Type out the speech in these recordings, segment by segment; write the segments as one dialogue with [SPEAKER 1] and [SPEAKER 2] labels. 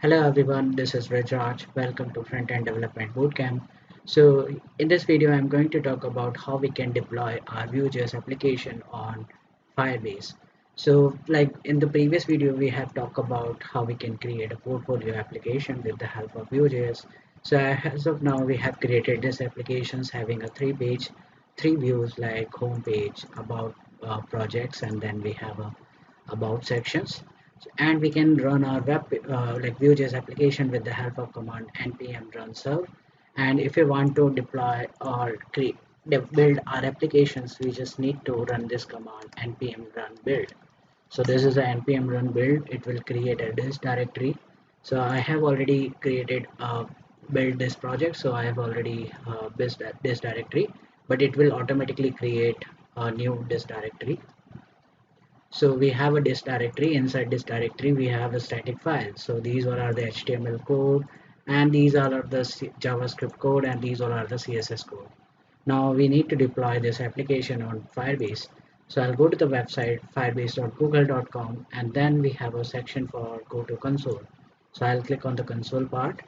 [SPEAKER 1] Hello everyone, this is Raj. Welcome to Frontend Development Bootcamp. So in this video, I'm going to talk about how we can deploy our Vue.js application on Firebase. So like in the previous video, we have talked about how we can create a portfolio application with the help of Vue.js. So as of now, we have created this applications having a three views like home page, about projects, and then we have a about sections, and we can run our like Vue.js application with the help of command npm run serve. And if we want to deploy or build our applications, we just need to run this command npm run build. So this is a npm run build. It will create a disk directory. So I have already created build this project, so I have already built this directory, but it will automatically create a new disk directory. So we have a disk directory. Inside this directory, we have a static file. So these all are the HTML code, and these all are the JavaScript code, and these all are the CSS code. Now we need to deploy this application on Firebase. So I'll go to the website firebase.google.com, and then we have a section for go to console. So I'll click on the console part,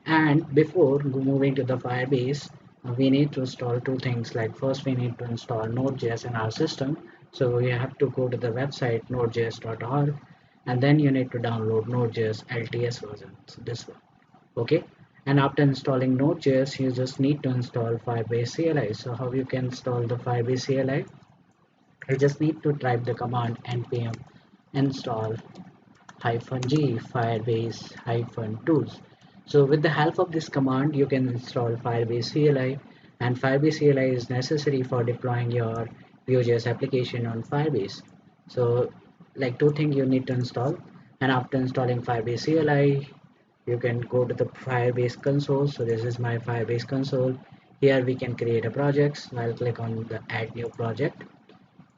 [SPEAKER 1] and before moving to the Firebase, we need to install two things. Like first, we need to install Node.js in our system. So you have to go to the website nodejs.org, and then you need to download Node.js LTS version. So this one, okay. And after installing Node.js, you just need to install Firebase CLI. So how you can install the Firebase CLI? You just need to type the command npm install -g firebase-tools. So with the help of this command, you can install Firebase CLI, and Firebase CLI is necessary for deploying your Vue.js application on Firebase. So like two things you need to install, and after installing Firebase CLI, you can go to the Firebase console. So this is my Firebase console. Here we can create a project. So I'll click on the add new project.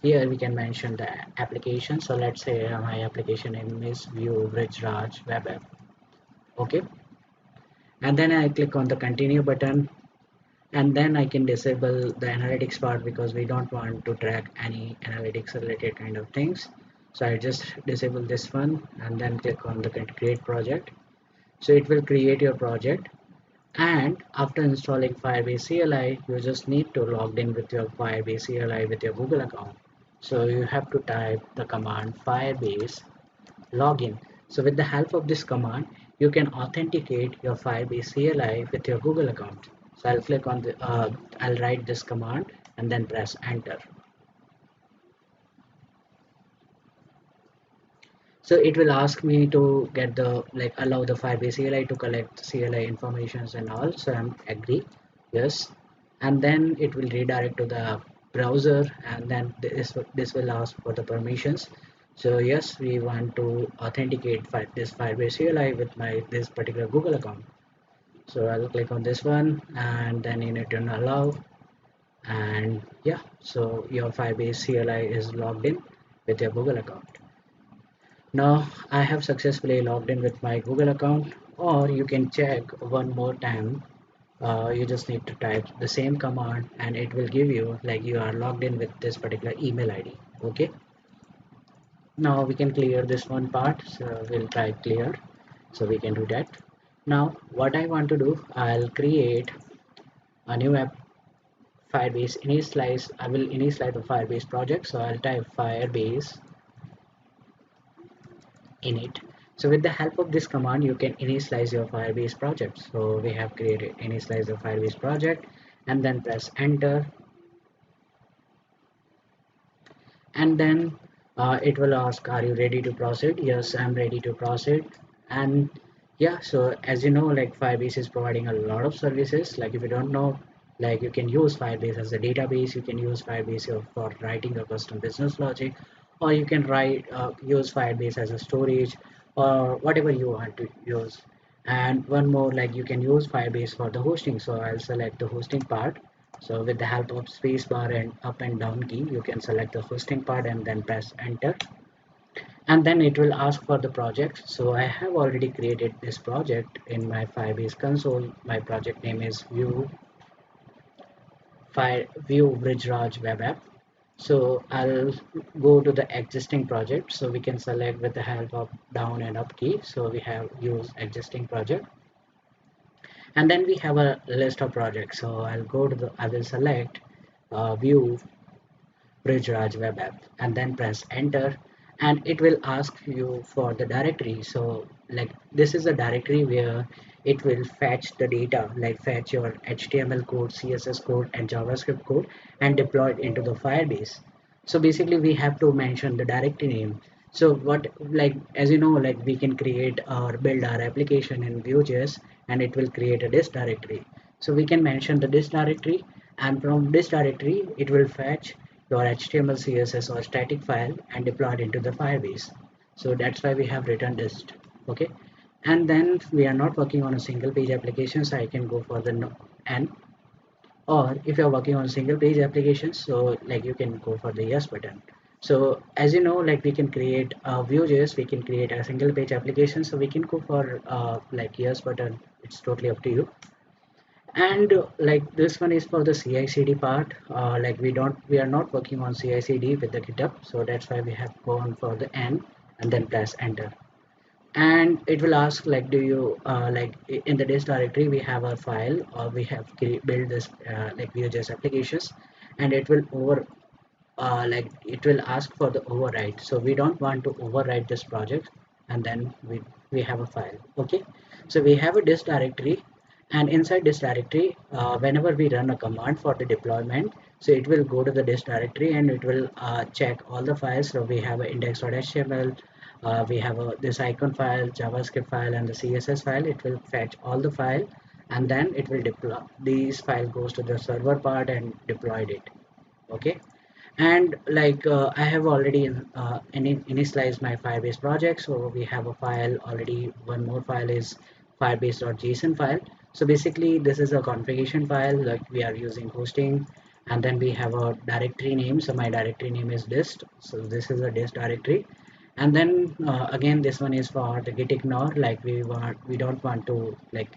[SPEAKER 1] Here we can mention the application. So let's say my application name is Vue Bridge Raj Web App. Okay. And then I click on the continue button, and then I can disable the analytics part because we don't want to track any analytics related kind of things. So I just disable this one and then click on the create project. So it will create your project. And after installing Firebase CLI, you just need to log in with your Firebase CLI with your Google account. So you have to type the command Firebase login. So with the help of this command, you can authenticate your Firebase CLI with your Google account. So I'll click on I'll write this command and then press enter. So it will ask me to get the allow the Firebase CLI to collect CLI informations and all. So I'm agree, yes, and then it will redirect to the browser, and then this will ask for the permissions. So yes, we want to authenticate this Firebase CLI with my this particular Google account. So I'll click on this one, and then you need to allow, and yeah, so your Firebase CLI is logged in with your Google account. Now I have successfully logged in with my Google account, or you can check one more time. You just need to type the same command and it will give you like you are logged in with this particular email ID. Okay. Now we can clear this one part. So we'll try clear. So we can do that. Now what I want to do, I'll create a new app Firebase initialize. I will initialize the Firebase project. So I'll type Firebase init. So with the help of this command, you can initialize your Firebase project. So we have created initialize the Firebase project, and then press enter, and then it will ask, are you ready to proceed? Yes, I'm ready to proceed. And yeah, so as you know, like Firebase is providing a lot of services. Like if you don't know, like you can use Firebase as a database, you can use Firebase for writing a custom business logic, or you can use Firebase as a storage, or whatever you want to use. And one more, like you can use Firebase for the hosting. So I'll select the hosting part. So with the help of spacebar and up and down key, you can select the hosting part and then press enter. And then it will ask for the project. So I have already created this project in my Firebase console. My project name is Vue Bridge Raj Web App. So I'll go to the existing project. So we can select with the help of down and up key. So we have use existing project, and then we have a list of projects. So I will select view Bridgeraj web app and then press enter, and it will ask you for the directory. So like this is a directory where it will fetch the data, like fetch your HTML code, CSS code and JavaScript code and deploy it into the Firebase. So basically we have to mention the directory name. So what, like as you know, like we can create or build our application in Vue.js and it will create a disk directory. So we can mention the disk directory, and from this directory it will fetch your HTML, CSS or static file and deploy it into the Firebase. So that's why we have written this. Okay. And then we are not working on a single page application, so I can go for the N. Or if you're working on single page applications, so like you can go for the yes button. So as you know, like we can create Vue.js, we can create a single page application, so we can go for like yes button. It's totally up to you. And like this one is for the CI/CD part. Like we are not working on CI/CD with the GitHub, so that's why we have gone for the N and then press enter. And it will ask like, do you like in the disk directory we have a file or we have built this like Vue.js applications, and it will like it will ask for the override. So we don't want to override this project, and then we have a file. Okay, so we have a disk directory, and inside this directory whenever we run a command for the deployment, so it will go to the disk directory and it will check all the files. So we have an index.html, we have this icon file, JavaScript file and the CSS file. It will fetch all the file, and then it will deploy these file goes to the server part and deployed it. Okay, and like I have already initialized my Firebase project. So we have a file already. One more file is firebase.json file. So basically this is a configuration file, like we are using hosting, and then we have a directory name. So my directory name is dist, so this is a dist directory. And then again this one is for the git ignore, like we don't want to like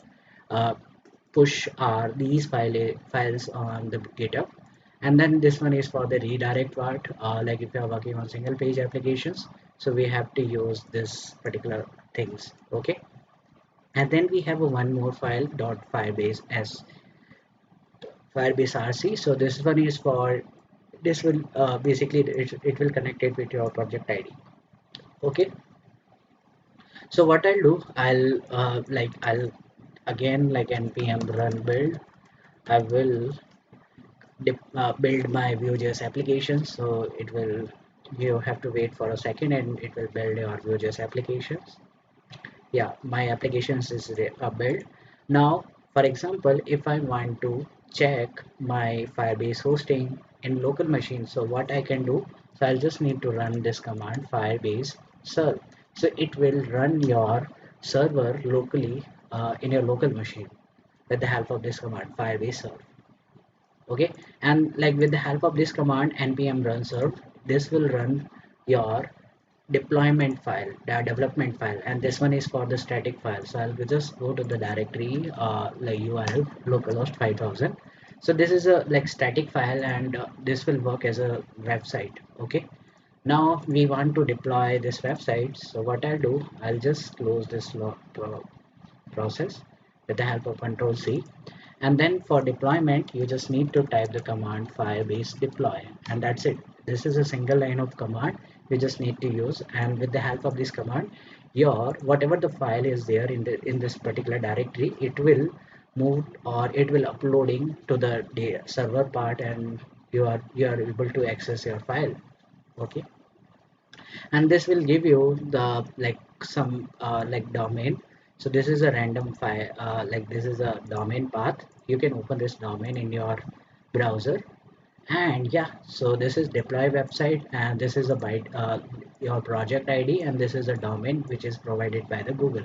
[SPEAKER 1] uh, push these files on the GitHub. And then this one is for the redirect part, like if you are working on single page applications, so we have to use this particular things. Okay, and then we have a one more file dot firebase as firebase rc. So this one is for this will basically it will connect it with your project id. Okay, so what I'll do, I'll again like npm run build. I will build my Vue.js application. So it will, you have to wait for a second and it will build your Vue.js applications. Yeah, my applications is built. Now, for example, if I want to check my Firebase hosting in local machine, so what I can do, so I'll just need to run this command firebase serve. So it will run your server locally in your local machine with the help of this command firebase serve. Okay, and like with the help of this command npm run serve, this will run your deployment file, the development file, and this one is for the static file. So I'll just go to the directory like url localhost 5000. So this is a like static file, and this will work as a website. Okay, now we want to deploy this website. So what I'll do, I'll just close this process with the help of control C. And then for deployment, you just need to type the command firebase deploy, and that's it. This is a single line of command you just need to use, and with the help of this command, your whatever the file is there in this particular directory, it will move or it will uploading to the server part, and you are able to access your file. Okay, and this will give you the like some like domain. So this is a random file, like this is a domain path. You can open this domain in your browser, and yeah, so this is deploy website, and this is a byte your project id, and this is a domain which is provided by the Google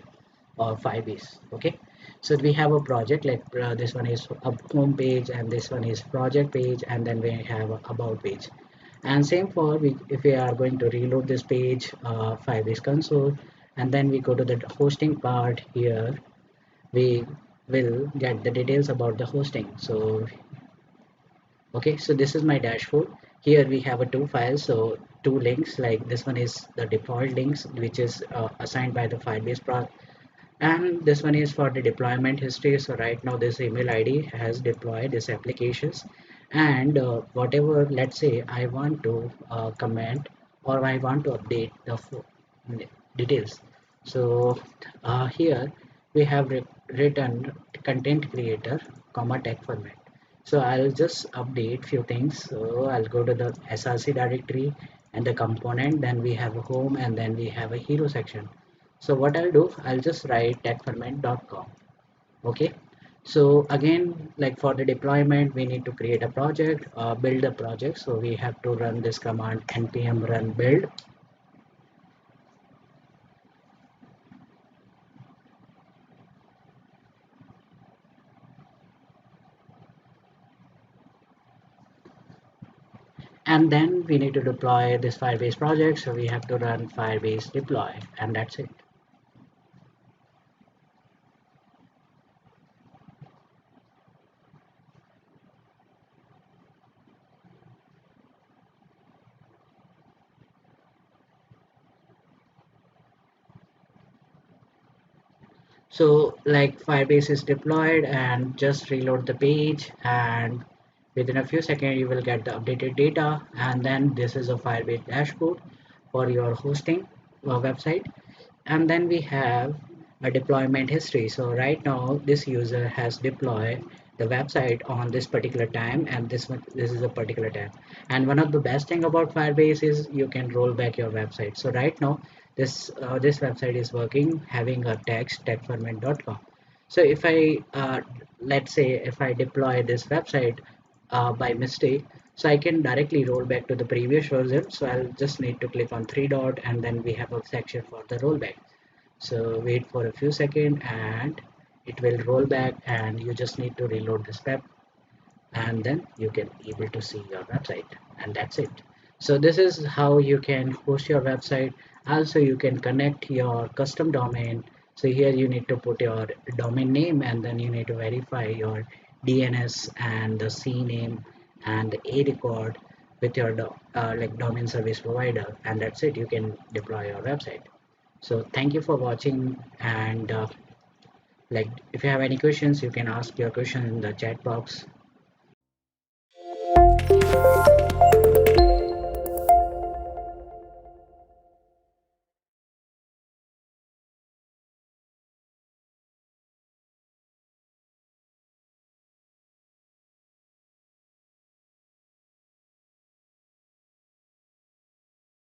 [SPEAKER 1] or Firebase. Okay, so we have a project like this one is a home page, and this one is project page, and then we have a about page. And same for if we are going to reload this page, Firebase console, and then we go to the hosting part. Here we will get the details about the hosting. So okay, so this is my dashboard. here we have a two files, so two links. Like this one is the default links, which is assigned by the Firebase pro, and this one is for the deployment history. So right now this email ID has deployed these applications, and whatever, let's say I want to comment or I want to update the details. So here we have written content creator comma TechFerment. So I'll just update few things. So I'll go to the src directory and the component, then we have a home, and then we have a hero section. So what I'll do, I'll just write techferment.com. Okay. So again, like for the deployment, we need to create a project, build a project. So we have to run this command npm run build, and then we need to deploy this Firebase project. So we have to run Firebase deploy, and that's it. So like Firebase is deployed, and just reload the page, and within a few seconds you will get the updated data. And then this is a Firebase dashboard for your hosting website. And then we have a deployment history. So right now this user has deployed the website on this particular time, and this is a particular time. And one of the best thing about Firebase is you can roll back your website. So right now this website is working having a text techferment.com. So if I let's say if I deploy this website by mistake, so I can directly roll back to the previous version. So I'll just need to click on three dot, and then we have a section for the rollback. So wait for a few seconds, and it will roll back, and you just need to reload this web, and then you can able to see your website, and that's it. So this is how you can host your website. Also you can connect your custom domain. So here you need to put your domain name, and then you need to verify your DNS and the CNAME and the A record with your like domain service provider, and that's it. You can deploy your website. So thank you for watching, and like if you have any questions, you can ask your question in the chat box.